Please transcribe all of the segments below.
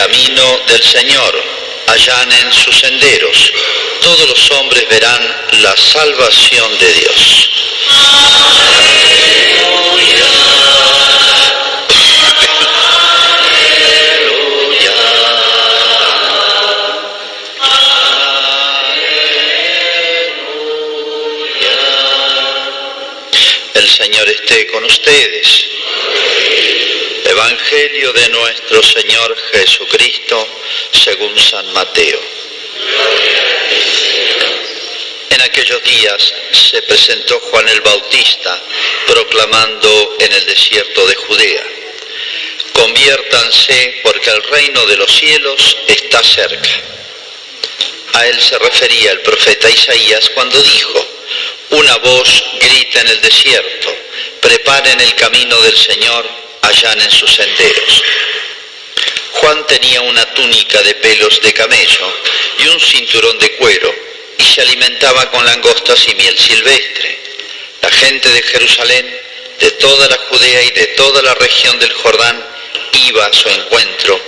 camino del Señor, allanen sus senderos. Todos los hombres verán la salvación de Dios. El Señor esté con ustedes. Evangelio de nuestro Señor Jesucristo según San Mateo. En aquellos días se presentó Juan el Bautista proclamando en el desierto de Judea: conviértanse porque el reino de los cielos está cerca. A él se refería el profeta Isaías cuando dijo: una voz grita en el desierto, preparen el camino del Señor, allanen sus senderos. Juan tenía una túnica de pelos de camello y un cinturón de cuero, y se alimentaba con langostas y miel silvestre. La gente de Jerusalén, de toda la Judea y de toda la región del Jordán, iba a su encuentro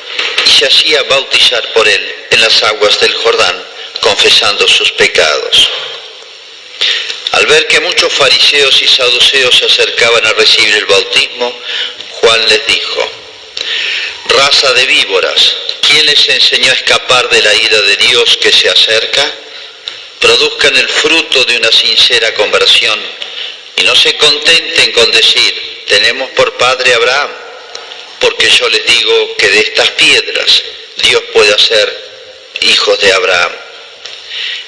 y se hacía bautizar por él en las aguas del Jordán, confesando sus pecados. Al ver que muchos fariseos y saduceos se acercaban a recibir el bautismo, Juan les dijo: raza de víboras, ¿quién les enseñó a escapar de la ira de Dios que se acerca? Produzcan el fruto de una sincera conversión y no se contenten con decir: tenemos por padre Abraham, porque yo les digo que de estas piedras Dios puede hacer hijos de Abraham.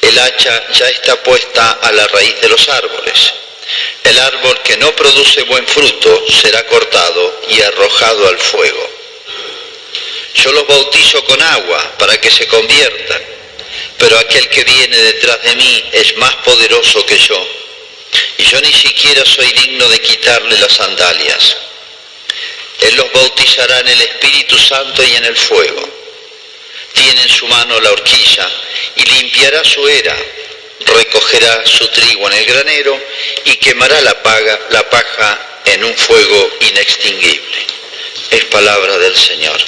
El hacha ya está puesta a la raíz de los árboles. El árbol que no produce buen fruto será cortado y arrojado al fuego. Yo los bautizo con agua para que se conviertan, pero aquel que viene detrás de mí es más poderoso que yo, y yo ni siquiera soy digno de quitarle las sandalias. Él los bautizará en el Espíritu Santo y en el fuego. Tiene en su mano la horquilla y limpiará su era, recogerá su trigo en el granero y quemará la paja en un fuego inextinguible. Es palabra del Señor.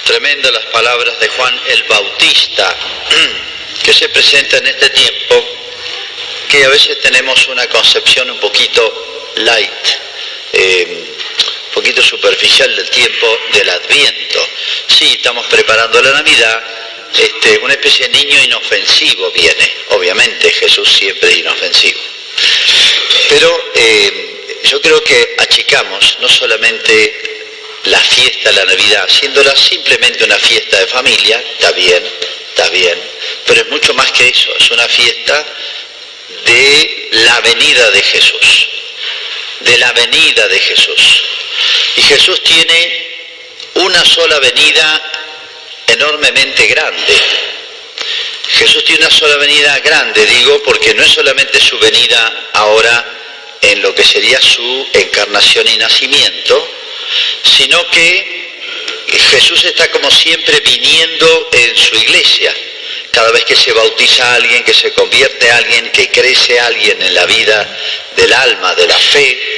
Tremendas las palabras de Juan el Bautista, que se presenta en este tiempo, que a veces tenemos una concepción un poquito light, un poquito superficial del tiempo del Adviento. Sí, estamos preparando la Navidad, una especie de niño inofensivo viene, obviamente Jesús siempre es inofensivo. Pero yo creo que achicamos no solamente la fiesta de la Navidad, haciéndola simplemente una fiesta de familia, está bien, pero es mucho más que eso, es una fiesta de la venida de Jesús, Y Jesús tiene una sola venida enormemente grande. Jesús tiene una sola venida grande, digo, porque no es solamente su venida ahora en lo que sería su encarnación y nacimiento, sino que Jesús está como siempre viniendo en su iglesia. Cada vez que se bautiza a alguien, que se convierte a alguien, que crece a alguien en la vida del alma, de la fe,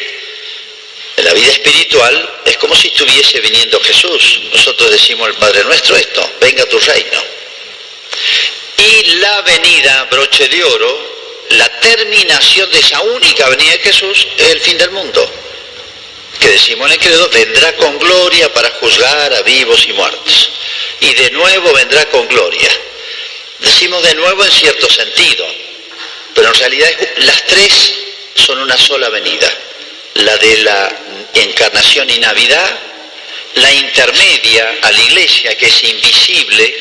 en la vida espiritual, es como si estuviese viniendo Jesús. Nosotros decimos al Padre Nuestro esto: venga tu reino. Y la venida, broche de oro, la terminación de esa única venida de Jesús es el fin del mundo. Que decimos en el credo: vendrá con gloria para juzgar a vivos y muertos. Y de nuevo vendrá con gloria. Decimos de nuevo en cierto sentido, pero en realidad las tres son una sola venida. La de la encarnación y Navidad, la intermedia a la iglesia, que es invisible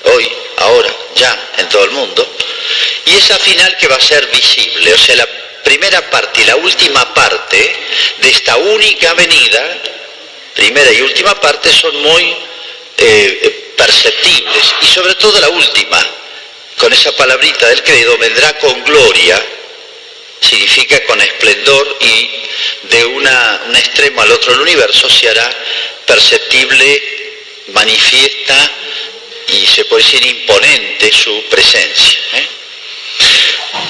hoy, ahora, ya en todo el mundo, y esa final que va a ser visible. O sea, la primera parte y la última parte de esta única venida, primera y última parte, son muy perceptibles, y sobre todo la última, con esa palabrita del credo: vendrá con gloria, significa con esplendor, y de un extremo al otro del universo se hará perceptible, manifiesta y se puede decir imponente su presencia.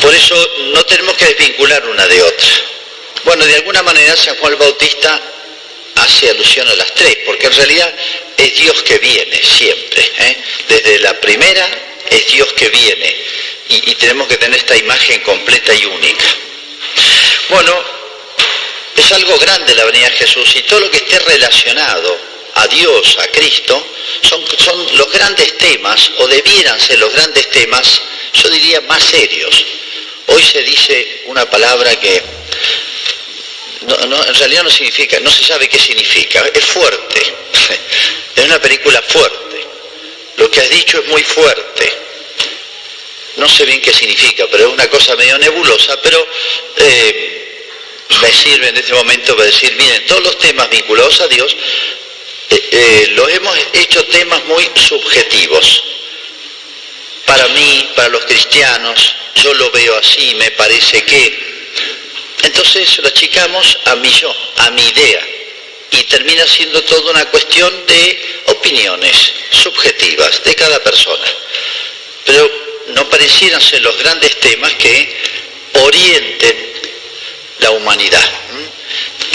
Por eso no tenemos que desvincular una de otra. Bueno, de alguna manera San Juan el Bautista hace alusión a las tres, porque en realidad es Dios que viene siempre, Desde la primera es Dios que viene, y tenemos que tener esta imagen completa y única. Bueno, es algo grande la venida de Jesús, y todo lo que esté relacionado a Dios, a Cristo, son los grandes temas, o debieran ser los grandes temas, yo diría, más serios. Hoy se dice una palabra que en realidad no significa, no se sabe qué significa, es fuerte, es una película fuerte, lo que has dicho es muy fuerte, no sé bien qué significa, pero es una cosa medio nebulosa, pero me sirve en este momento para decir, miren, todos los temas vinculados a Dios, los hemos hecho temas muy subjetivos. Para mí, para los cristianos, yo lo veo así, me parece que... Entonces lo achicamos a mi yo, a mi idea, y termina siendo toda una cuestión de opiniones subjetivas de cada persona. Pero no parecieran ser los grandes temas que orienten la humanidad,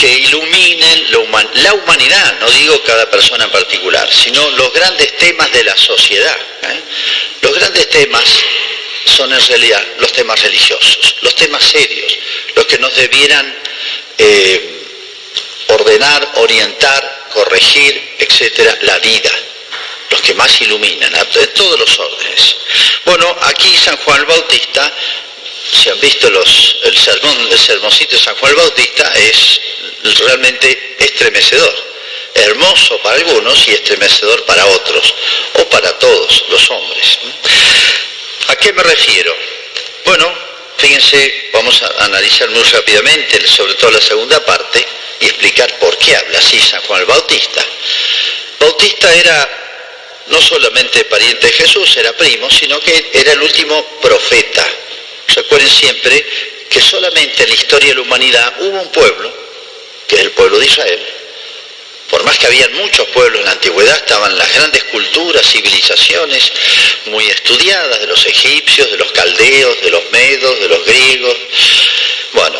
que iluminen la humanidad, no digo cada persona en particular, sino los grandes temas de la sociedad. Los grandes temas son en realidad los temas religiosos, los temas serios, los que nos debieran ordenar, orientar, corregir, etcétera, la vida, los que más iluminan, de todos los órdenes. Bueno, aquí San Juan el Bautista, si han visto el sermoncito de San Juan el Bautista, es realmente estremecedor, hermoso para algunos y estremecedor para otros, o para todos los hombres. ¿A qué me refiero? Bueno, fíjense, vamos a analizar muy rápidamente, sobre todo la segunda parte, y explicar por qué habla así San Juan el Bautista. Bautista era no solamente pariente de Jesús, era primo, sino que era el último profeta. Recuerden siempre que solamente en la historia de la humanidad hubo un pueblo, que es el pueblo de Israel. Por más que habían muchos pueblos en la antigüedad, estaban las grandes culturas, civilizaciones muy estudiadas, de los egipcios, de los caldeos, de los medos, de los griegos. Bueno,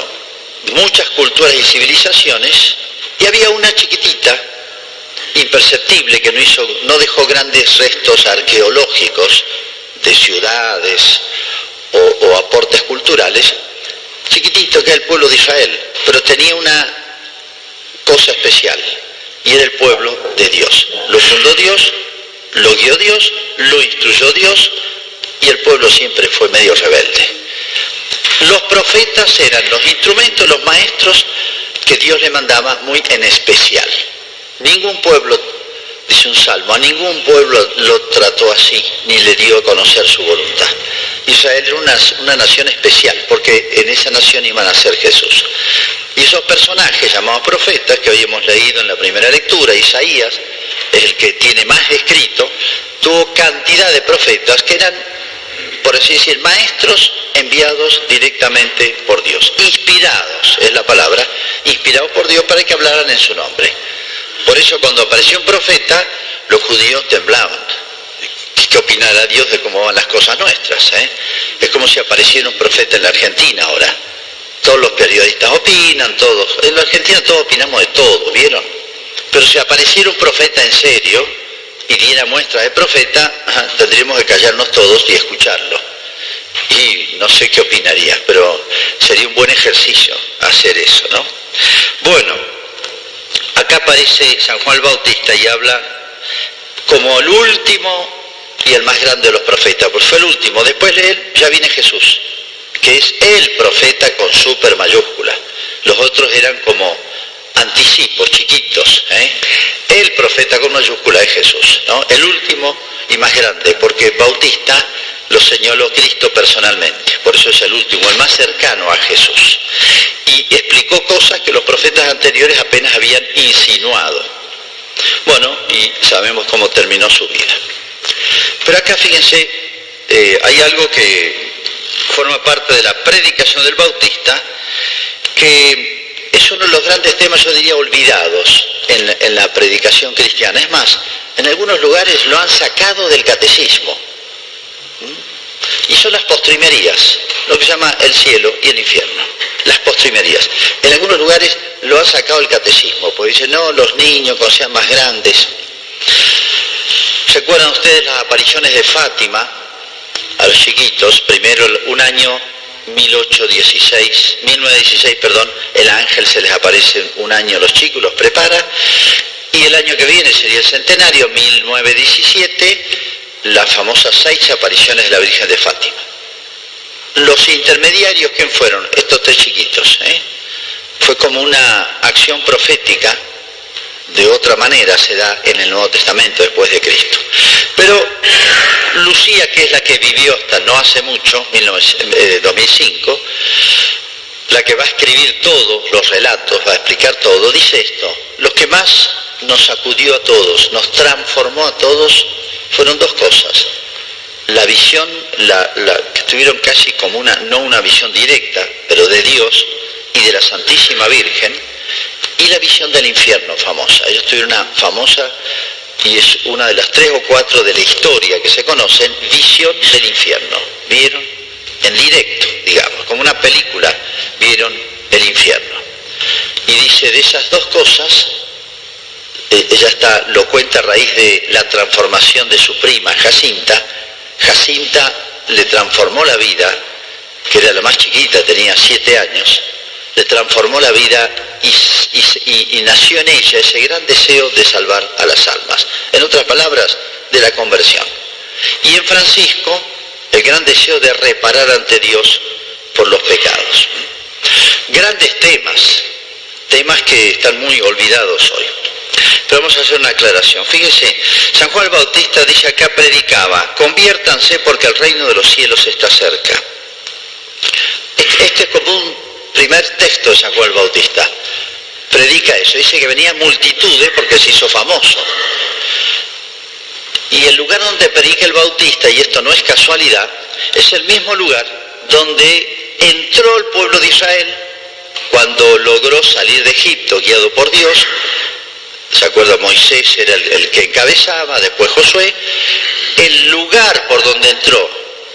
muchas culturas y civilizaciones, y había una chiquitita, imperceptible, que no dejó grandes restos arqueológicos de ciudades o aportes culturales, chiquitito, que era el pueblo de Israel, pero tenía una cosa especial, y era el pueblo de Dios. Lo fundó Dios, lo guió Dios, lo instruyó Dios, y el pueblo siempre fue medio rebelde. Los profetas eran los instrumentos, los maestros que Dios le mandaba muy en especial. Ningún pueblo, dice un salmo, a ningún pueblo lo trató así, ni le dio a conocer su voluntad. Israel era una nación especial, porque en esa nación iba a nacer Jesús. Y esos personajes llamados profetas, que hoy hemos leído en la primera lectura, Isaías es el que tiene más escrito, tuvo cantidad de profetas que eran, por así decir, maestros enviados directamente por Dios, inspirados, es la palabra, inspirados por Dios para que hablaran en su nombre. Por eso cuando apareció un profeta, los judíos temblaban. ¿Qué opinará Dios de cómo van las cosas nuestras? Es como si apareciera un profeta en la Argentina ahora. Todos los periodistas opinan, todos. En la Argentina todos opinamos de todo, ¿vieron? Pero si apareciera un profeta en serio y diera muestra de profeta, tendríamos que callarnos todos y escucharlo. Y no sé qué opinaría, pero sería un buen ejercicio hacer eso, ¿no? Bueno, acá aparece San Juan el Bautista y habla como el último y el más grande de los profetas, pues fue el último. Después de él ya viene Jesús, que es el profeta con super mayúscula. Los otros eran como anticipos, chiquitos. El profeta con mayúscula es Jesús, ¿no? El último y más grande, porque Bautista lo señaló Cristo personalmente, por eso es el último, el más cercano a Jesús. Y explicó cosas que los profetas anteriores apenas habían insinuado. Bueno, y sabemos cómo terminó su vida. Pero acá fíjense, hay algo que forma parte de la predicación del Bautista, que es uno de los grandes temas, yo diría, olvidados en la predicación cristiana. Es más, en algunos lugares lo han sacado del catecismo. Y son las postrimerías, lo que se llama el cielo y el infierno, las postrimerías. En algunos lugares lo ha sacado el catecismo, porque dicen, no, los niños cuando sean más grandes. ¿Se acuerdan ustedes las apariciones de Fátima a los chiquitos? Primero, un año 1916, el ángel se les aparece un año a los chicos, los prepara, y el año que viene sería el centenario, 1917, las famosas 6 apariciones de la Virgen de Fátima. Los intermediarios, ¿quién fueron? Estos 3 chiquitos. Fue como una acción profética, de otra manera se da en el Nuevo Testamento después de Cristo. Pero Lucía, que es la que vivió hasta no hace mucho, 2005, la que va a escribir todos los relatos, va a explicar todo, dice esto: lo que más nos sacudió a todos, nos transformó a todos, fueron 2 cosas. La visión, que tuvieron casi como no una visión directa, pero de Dios y de la Santísima Virgen, y la visión del infierno famosa. Ellos tuvieron una famosa, y es una de las 3 o 4 de la historia que se conocen, visión del infierno. Vieron en directo, digamos, como una película, vieron el infierno. Y dice, de esas 2 cosas, ella lo cuenta a raíz de la transformación de su prima, Jacinta. Jacinta le transformó la vida, que era la más chiquita, tenía 7 años, le transformó la vida y nació en ella ese gran deseo de salvar a las almas. En otras palabras, de la conversión. Y en Francisco, el gran deseo de reparar ante Dios por los pecados. Grandes temas que están muy olvidados hoy. Pero vamos a hacer una aclaración. Fíjense, San Juan el Bautista dice acá, predicaba, conviértanse porque el reino de los cielos está cerca. Este es como un primer texto de San Juan el Bautista. Predica eso, dice que venían multitudes porque se hizo famoso. Y el lugar donde predica el Bautista, y esto no es casualidad, es el mismo lugar donde entró el pueblo de Israel cuando logró salir de Egipto, guiado por Dios. ¿Se acuerda? Moisés era el que encabezaba, después Josué. El lugar por donde entró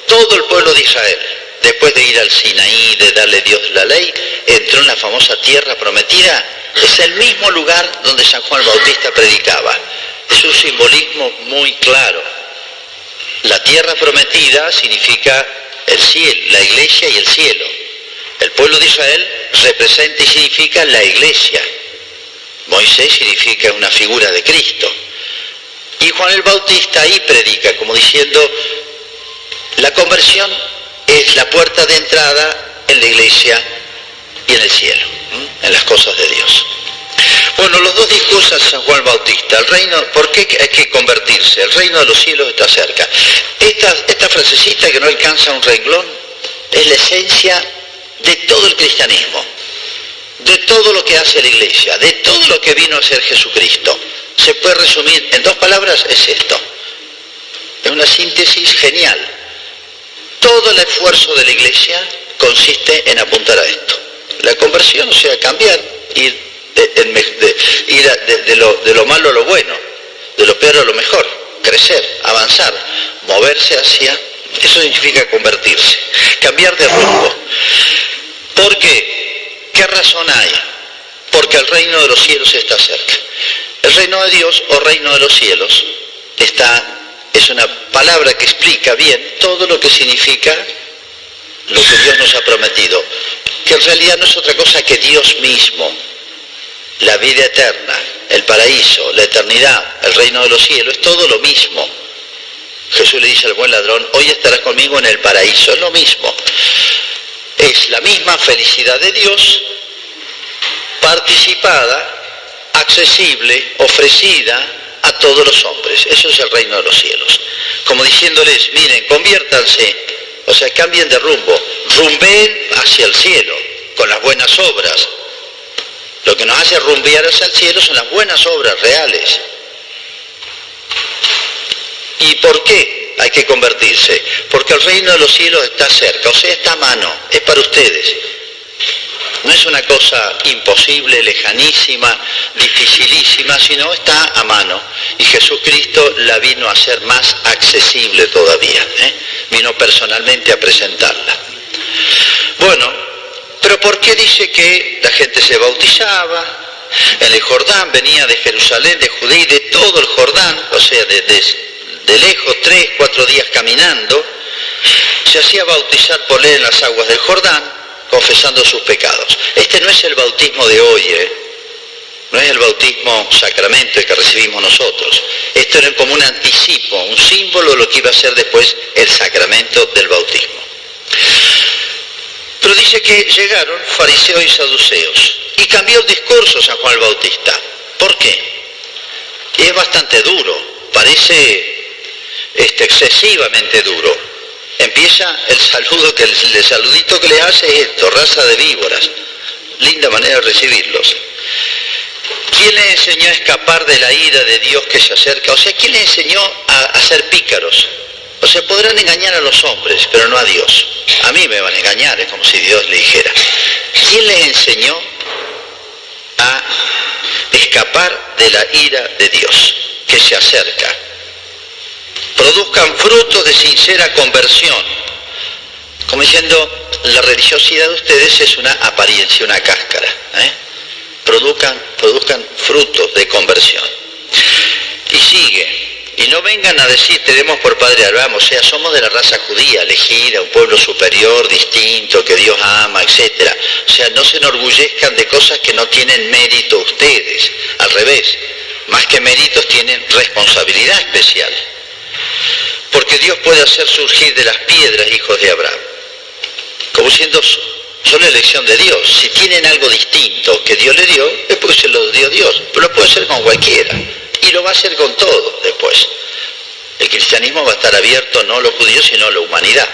todo el pueblo de Israel, después de ir al Sinaí, de darle Dios la ley, entró en la famosa tierra prometida. Es el mismo lugar donde San Juan el Bautista predicaba. Es un simbolismo muy claro. La tierra prometida significa el cielo, la iglesia y el cielo. El pueblo de Israel representa y significa la iglesia. Moisés significa una figura de Cristo. Y Juan el Bautista ahí predica, como diciendo, la conversión es la puerta de entrada en la iglesia y en el cielo, en las cosas de Dios. Bueno, los 2 discursos de San Juan el Bautista. El reino, ¿por qué hay que convertirse? El reino de los cielos está cerca. Esta frasecita que no alcanza un renglón es la esencia de todo el cristianismo, de todo lo que hace la iglesia, de todo lo que vino a hacer Jesucristo. Se puede resumir en 2 palabras, es esto. Es una síntesis genial. Todo el esfuerzo de la iglesia consiste en apuntar a esto. La conversión, o sea, cambiar, ir de lo malo a lo bueno, de lo peor a lo mejor, crecer, avanzar, moverse hacia, eso significa convertirse, cambiar de rumbo. ¿Por qué? ¿Qué razón hay? Porque el reino de los cielos está cerca. El reino de Dios o reino de los cielos es una palabra que explica bien todo lo que significa lo que Dios nos ha prometido, que en realidad no es otra cosa que Dios mismo, la vida eterna, el paraíso, la eternidad, el reino de los cielos, es todo lo mismo. Jesús le dice al buen ladrón, hoy estarás conmigo en el paraíso, es lo mismo. Es la misma felicidad de Dios, participada, accesible, ofrecida a todos los hombres. Eso es el reino de los cielos. Como diciéndoles, miren, conviértanse, o sea, cambien de rumbo, rumbeen hacia el cielo, con las buenas obras. Lo que nos hace rumbear hacia el cielo son las buenas obras reales. ¿Y por qué hay que convertirse? Porque el reino de los cielos está cerca, o sea, está a mano, es para ustedes. No es una cosa imposible, lejanísima, dificilísima, sino está a mano. Y Jesucristo la vino a hacer más accesible todavía. Vino personalmente a presentarla. Bueno, pero ¿por qué dice que la gente se bautizaba en el Jordán? Venía de Jerusalén, de Judea y de todo el Jordán, o sea, de lejos, 3, 4 días caminando, se hacía bautizar por él en las aguas del Jordán, confesando sus pecados. Este no es el bautismo de hoy, no es el bautismo sacramento que recibimos nosotros. Esto era como un anticipo, un símbolo de lo que iba a ser después el sacramento del bautismo. Pero dice que llegaron fariseos y saduceos y cambió el discurso San Juan el Bautista. ¿Por qué? Y es bastante duro, parece excesivamente duro. Empieza el saludito que le hace es esto: raza de víboras. Linda manera de recibirlos. ¿Quién le enseñó a escapar de la ira de Dios que se acerca? O sea, ¿quién le enseñó a ser pícaros? O sea, podrán engañar a los hombres, pero no a Dios. A mí me van a engañar, es como si Dios le dijera. ¿Quién les enseñó a escapar de la ira de Dios que se acerca? Produzcan frutos de sincera conversión. Como diciendo, la religiosidad de ustedes es una apariencia, una cáscara. Produzcan frutos de conversión. Y sigue. Y no vengan a decir, tenemos por padre Abraham, o sea, somos de la raza judía, elegida, un pueblo superior, distinto, que Dios ama, etc. O sea, no se enorgullezcan de cosas que no tienen mérito ustedes. Al revés, más que méritos tienen responsabilidad especial. Porque Dios puede hacer surgir de las piedras hijos de Abraham. Como siendo son la elección de Dios. Si tienen algo distinto que Dios le dio, es porque se lo dio Dios. Pero lo puede hacer con cualquiera. Y lo va a hacer con todo después. El cristianismo va a estar abierto no a los judíos, sino a la humanidad.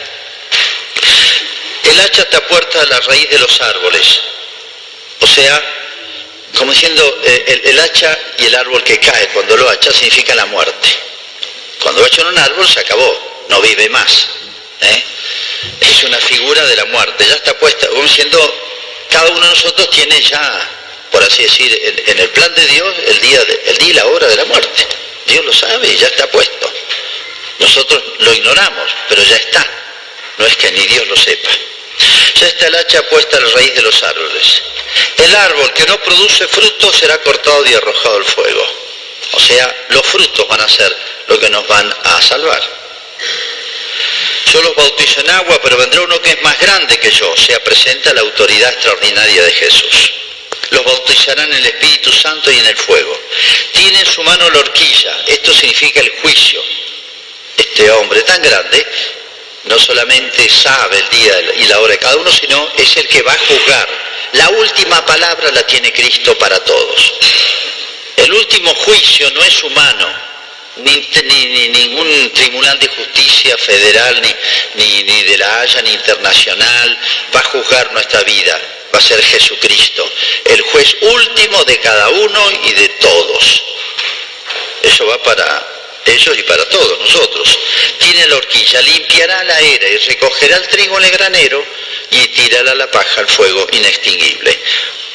El hacha está puesta a la raíz de los árboles. O sea, como diciendo, el hacha y el árbol que cae cuando lo hacha significa la muerte. Cuando echan un árbol se acabó, no vive más. Es una figura de la muerte, ya está puesta. Como diciendo, cada uno de nosotros tiene ya, por así decir, en el plan de Dios, el día y la hora de la muerte. Dios lo sabe y ya está puesto. Nosotros lo ignoramos, pero ya está. No es que ni Dios lo sepa. Ya está el hacha puesta a la raíz de los árboles. El árbol que no produce fruto será cortado y arrojado al fuego. O sea, los frutos van a ser lo que nos van a salvar. Yo los bautizo en agua, pero vendrá uno que es más grande que yo. O sea, presenta la autoridad extraordinaria de Jesús. Los bautizarán en el Espíritu Santo y en el fuego. Tiene en su mano la horquilla. Esto significa el juicio. Este hombre tan grande no solamente sabe el día y la hora de cada uno, sino es el que va a juzgar. La última palabra la tiene Cristo para todos. El último juicio no es humano, ni ningún tribunal de justicia federal, ni de la Haya, ni internacional, va a juzgar nuestra vida. Va a ser Jesucristo, el juez último de cada uno y de todos. Eso va para ellos y para todos nosotros. Tiene la horquilla, limpiará la era y recogerá el trigo en el granero y tirará la paja al fuego inextinguible.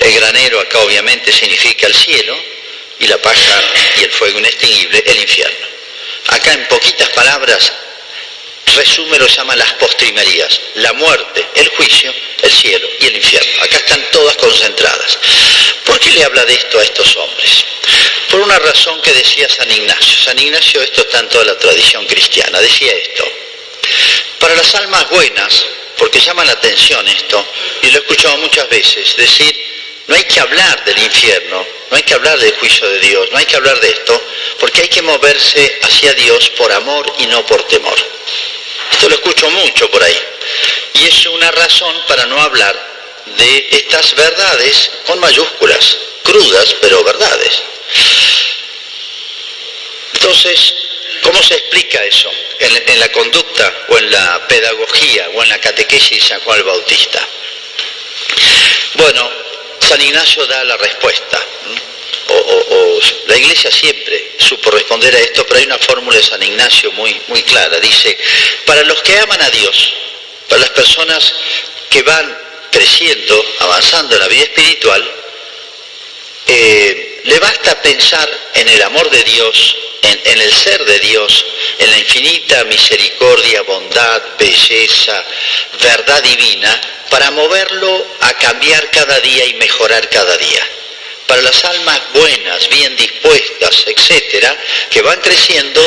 El granero acá obviamente significa el cielo y la paja y el fuego inextinguible el infierno. Acá en poquitas palabras resume lo que se llama las postrimerías: la muerte, el juicio, el cielo y el infierno. Acá están todas concentradas. ¿Por qué le habla de esto a estos hombres? Por una razón que decía San Ignacio. San Ignacio, esto está en toda la tradición cristiana, decía esto: para las almas buenas, porque llama la atención esto, y lo he escuchado muchas veces, decir, no hay que hablar del infierno, no hay que hablar del juicio de Dios, no hay que hablar de esto, porque hay que moverse hacia Dios por amor y no por temor. Esto lo escucho mucho por ahí. Y es una razón para no hablar de estas verdades con mayúsculas, crudas, pero verdades. Entonces, ¿cómo se explica eso? En la conducta, o en la pedagogía, o en la catequesis de San Juan el Bautista. Bueno, San Ignacio da la respuesta. La Iglesia siempre supo responder a esto, pero hay una fórmula de San Ignacio muy clara. Dice, para los que aman a Dios, para las personas que van creciendo, avanzando en la vida espiritual, le basta pensar en el amor de Dios, en el ser de Dios, en la infinita misericordia, bondad, belleza, verdad divina, para moverlo a cambiar cada día y mejorar cada día. Para las almas buenas, bien dispuestas, etcétera, que van creciendo,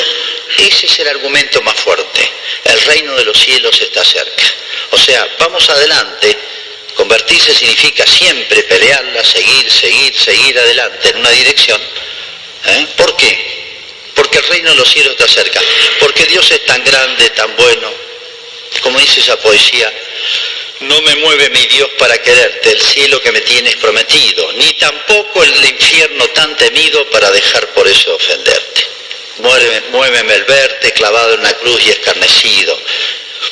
ese es el argumento más fuerte. El reino de los cielos está cerca. O sea, vamos adelante. Convertirse significa siempre pelearla, seguir adelante en una dirección. ¿Por qué? Porque el reino de los cielos está cerca. Porque Dios es tan grande, tan bueno. Como dice esa poesía, no me mueve mi Dios para quererte, el cielo que me tienes prometido, ni tampoco el infierno tan temido para dejar por eso ofenderte. Muéveme el verte clavado en una cruz y escarnecido.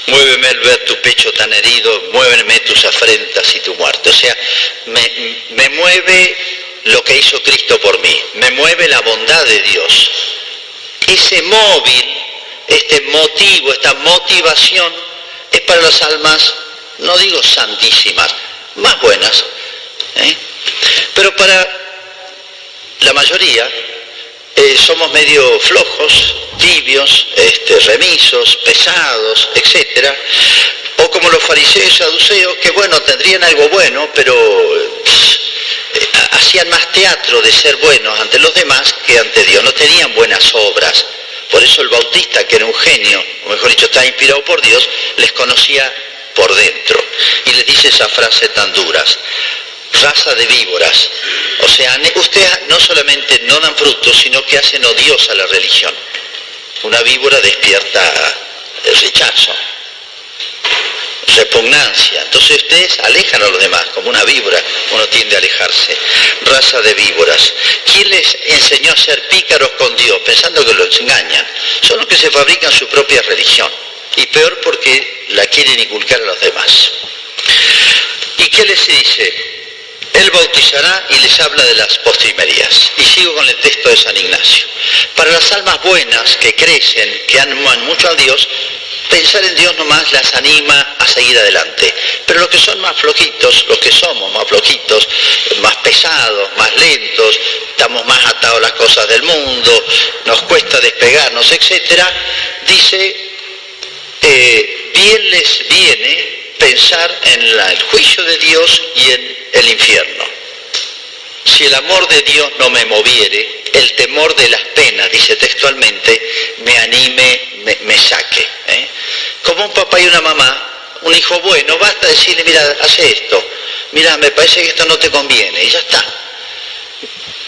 Muéveme el ver tu pecho tan herido, muéveme tus afrentas y tu muerte. O sea, me mueve lo que hizo Cristo por mí, me mueve la bondad de Dios. Ese móvil, este motivo, esta motivación es para las almas, no digo santísimas, más buenas, pero para la mayoría somos medio flojos, tibios, remisos, pesados, etcétera, o como los fariseos y saduceos, que bueno, tendrían algo bueno, pero hacían más teatro de ser buenos ante los demás que ante Dios, no tenían buenas obras. Por eso el Bautista, que era un genio, o mejor dicho, estaba inspirado por Dios, les conocía por dentro, y les dice esas frases tan duras: raza de víboras. O sea, ustedes no solamente no dan frutos, sino que hacen odiosa la religión. Una víbora despierta rechazo, repugnancia. Entonces ustedes alejan a los demás, como una víbora, uno tiende a alejarse. Raza de víboras. ¿Quién les enseñó a ser pícaros con Dios, pensando que los engañan? Son los que se fabrican su propia religión. Y peor porque la quieren inculcar a los demás. ¿Y qué les dice? Él bautizará y les habla de las postrimerías. Y sigo con el texto de San Ignacio. Para las almas buenas que crecen, que aman mucho a Dios, pensar en Dios nomás las anima a seguir adelante. Pero los que son más flojitos, los que somos más flojitos, más pesados, más lentos, estamos más atados a las cosas del mundo, nos cuesta despegarnos, etcétera, dice, bien les viene pensar en el juicio de Dios y en el infierno. Si el amor de Dios no me moviere, el temor de las penas, dice textualmente, me anime, me saque. Como un papá y una mamá, un hijo bueno, basta decirle, mira, hace esto, mira, me parece que esto no te conviene, y ya está.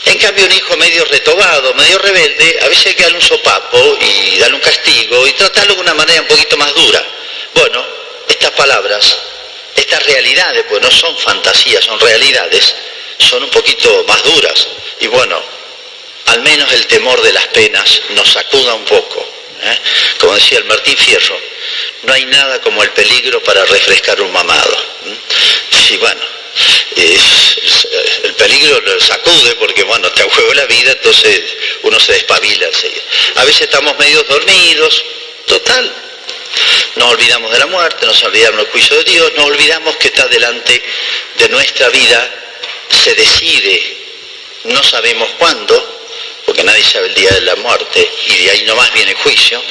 En cambio, un hijo medio retobado, medio rebelde, a veces hay que darle un sopapo y darle un castigo y tratarlo de una manera un poquito más dura. Bueno, estas palabras, estas realidades, pues no son fantasías, son realidades, son un poquito más duras. Y bueno, al menos el temor de las penas nos sacuda un poco. Como decía el Martín Fierro, no hay nada como el peligro para refrescar un mamado. Sí, bueno, el peligro lo sacude porque, bueno, te juega la vida, entonces uno se despabila enseguida. A veces estamos medio dormidos, total. Nos olvidamos de la muerte, nos olvidamos del juicio de Dios, nos olvidamos que está delante de nuestra vida, se decide, no sabemos cuándo, porque nadie sabe el día de la muerte, y de ahí nomás viene el juicio,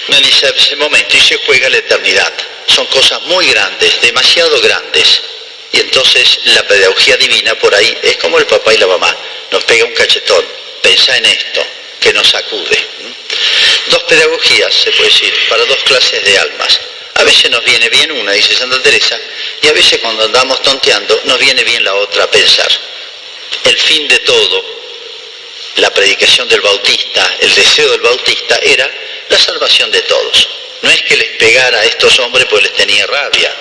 nadie sabe ese momento y se juega la eternidad. Son cosas muy grandes, demasiado grandes, y entonces la pedagogía divina por ahí es como el papá y la mamá, nos pega un cachetón, pensá en esto, que nos sacude. Dos pedagogías, se puede decir, para dos clases de almas. A veces nos viene bien una, dice Santa Teresa, y a veces cuando andamos tonteando nos viene bien la otra a pensar. El fin de todo, la predicación del Bautista, el deseo del Bautista era la salvación de todos. No es que les pegara a estos hombres porque les tenía rabia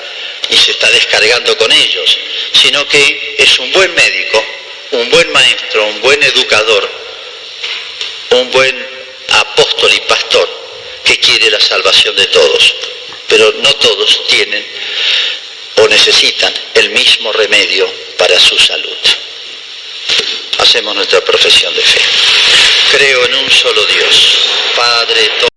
y se está descargando con ellos, sino que es un buen médico, un buen maestro, un buen educador, un buen apóstol y pastor que quiere la salvación de todos, pero no todos tienen o necesitan el mismo remedio para su salud. Hacemos nuestra profesión de fe. Creo en un solo Dios, Padre,